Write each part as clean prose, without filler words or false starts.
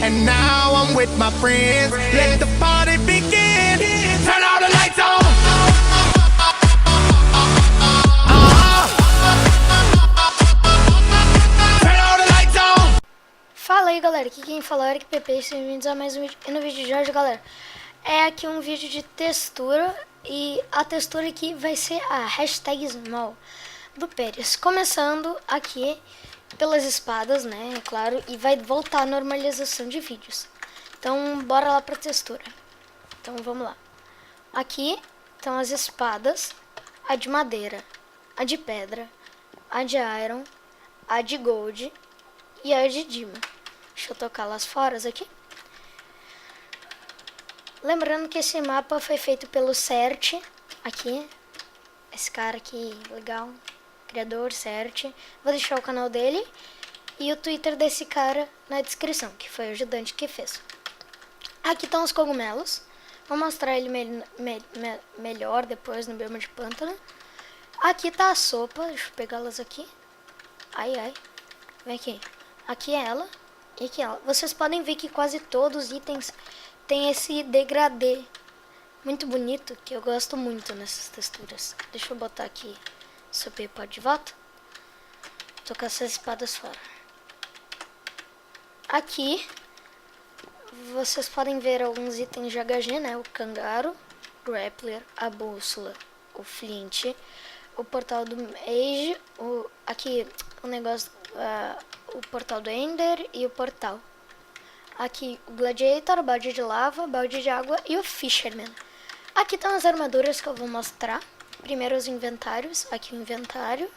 And now I'm with my friends. Let the party begin. Turn all the lights on. Turn all the lights on. Fala aí, galera, aqui quem fala é o Eric PP, sejam bem-vindos a mais um vídeo. E no vídeo de hoje, galera, é aqui um vídeo de textura. E a textura aqui vai ser a hashtag Small do Pérez. Começando aqui pelas espadas, né, é claro, e vai voltar a normalização de vídeos. Então, bora lá pra textura. Então, vamos lá. Aqui estão as espadas, a de madeira, a de pedra, a de iron, a de gold e a de diamond. Deixa eu tocar las fora aqui. Lembrando que esse mapa foi feito pelo Cert, aqui, esse cara aqui, legal, criador, Cert. Vou deixar o canal dele e o Twitter desse cara na descrição, que foi o ajudante que fez. Aqui estão os cogumelos, vou mostrar ele melhor depois no bioma de pântano. Aqui tá a sopa, deixa eu pegá-las aqui. Ai, ai, vem aqui. Aqui é ela e aqui é ela. Vocês podem ver que quase todos os itens tem esse degradê muito bonito, que eu gosto muito nessas texturas. Deixa eu botar aqui super pó de volta. Tô com essas espadas fora. Aqui vocês podem ver alguns itens de HG, né? O Cangaro, o Grappler, a bússola, o Flint, o portal do Age, aqui o negócio, o portal do Ender e o portal. Aqui o Gladiator, o balde de lava, balde de água e o Fisherman. Aqui estão as armaduras que eu vou mostrar. Primeiro os inventários. Aqui o inventário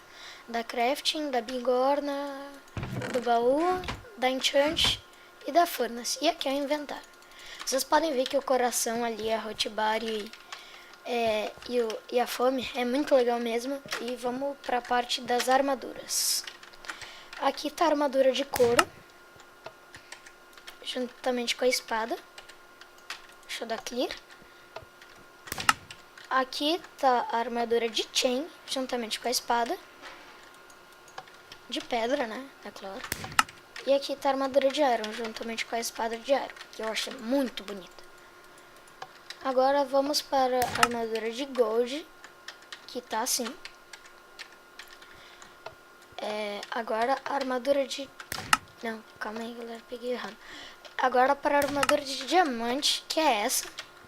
da Crafting, da Bigorna, do baú, da Enchant e da Furnace. E aqui é o inventário. Vocês podem ver que o coração ali, a Hotbar e a fome é muito legal mesmo. E vamos para a parte das armaduras. Aqui está a armadura de couro, juntamente com a espada. Deixa eu dar clear. Aqui tá a armadura de chain, juntamente com a espada. De pedra, né? É claro. E aqui tá a armadura de iron, juntamente com a espada de iron, que eu achei muito bonita. Agora vamos para a armadura de gold, que tá assim. Agora a armadura de... Não, calma aí, galera, peguei errado. Agora para a armadura de diamante, que é essa.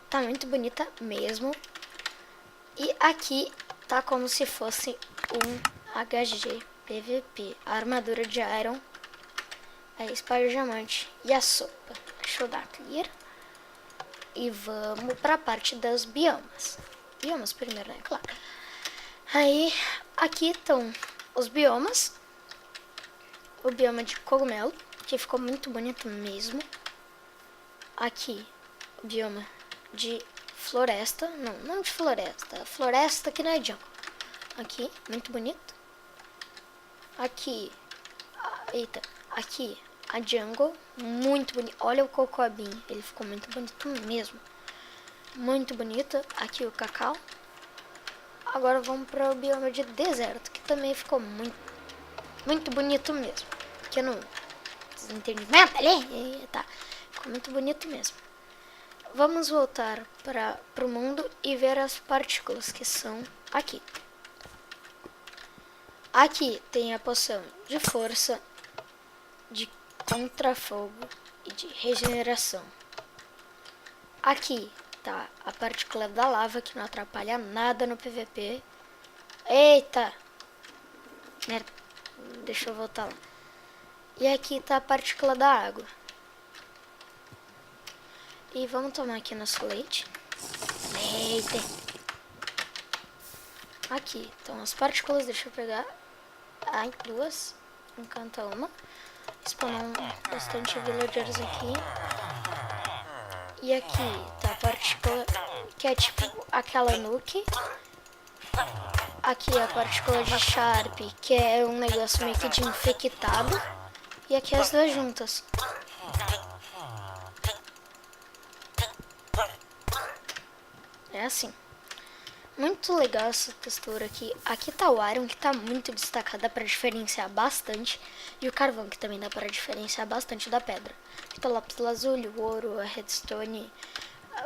Tá muito bonita mesmo. E aqui tá como se fosse um HG PVP. A armadura de iron, a espada de diamante e a sopa. Deixa eu dar clear. E vamos para a parte das biomas. Biomas primeiro, né? Claro. Aí, aqui estão os biomas. O bioma de cogumelo, que ficou muito bonito mesmo. Aqui, o bioma de floresta. Não de floresta. Floresta que não é jungle. Aqui, muito bonito. Aqui, eita, aqui a jungle, muito bonito. Olha o cocobinho, ele ficou muito bonito mesmo. Muito bonito. Aqui o cacau. Agora vamos para o bioma de deserto, que também ficou muito bonito mesmo. Pequeno desentendimento ali, tá. Ficou muito bonito mesmo. Vamos voltar para o mundo e ver as partículas que são aqui. Aqui tem a poção de força, de contrafogo e de regeneração. Aqui tá a partícula da lava, que não atrapalha nada no PVP. Eita! Deixa eu voltar lá. E aqui tá a partícula da água. E vamos tomar aqui nosso leite. Eita! Aqui estão as partículas, deixa eu pegar. Ai, duas. Encanta uma. Spawnam bastante villagers aqui. E aqui tá a partícula que é tipo aquela nuke. Aqui a partícula de Sharp, que é um negócio meio que de infectado. E aqui as duas juntas. É assim. Muito legal essa textura aqui. Aqui tá o Iron, que tá muito destacado, dá pra diferenciar bastante. E o carvão, que também dá pra diferenciar bastante da pedra. Aqui tá o lápis lazuli, o ouro, a redstone,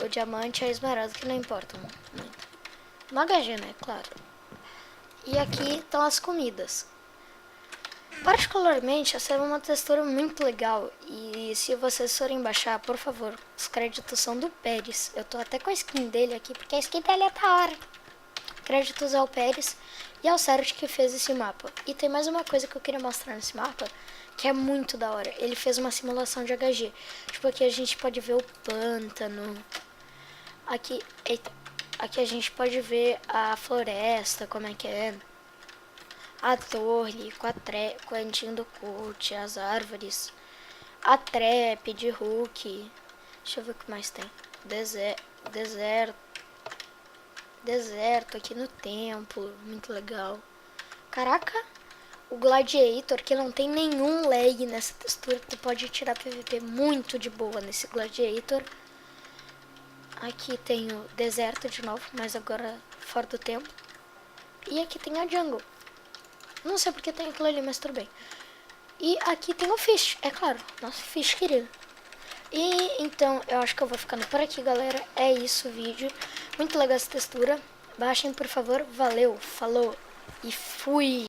o diamante e a esmeralda, que não importam muito. No HG, né? Claro. E aqui estão as comidas. Particularmente, essa é uma textura muito legal. E se vocês forem baixar, por favor, os créditos são do Pérez. Eu tô até com a skin dele aqui, porque a skin dele é da hora. Créditos ao Pérez e ao Sérgio que fez esse mapa. E tem mais uma coisa que eu queria mostrar nesse mapa, que é muito da hora. Ele fez uma simulação de HG. Tipo, aqui a gente pode ver o pântano. Aqui, eita, aqui a gente pode ver a floresta, como é que é. A torre com a Antinho do Cult, as árvores. A trap de Hulk. Deixa eu ver o que mais tem. Deserto aqui no templo, muito legal. Caraca, o Gladiator, que não tem nenhum lag nessa textura, tu pode tirar PVP muito de boa nesse Gladiator. Aqui tem o deserto de novo, mas agora fora do tempo. E aqui tem a jungle. Não sei porque tem aquilo ali, mas tudo bem. E aqui tem o Fish, é claro, nosso Fish querido. E então eu acho que eu vou ficando por aqui, galera. É isso o vídeo. Muito legal essa textura. Baixem, por favor. Valeu, falou e fui!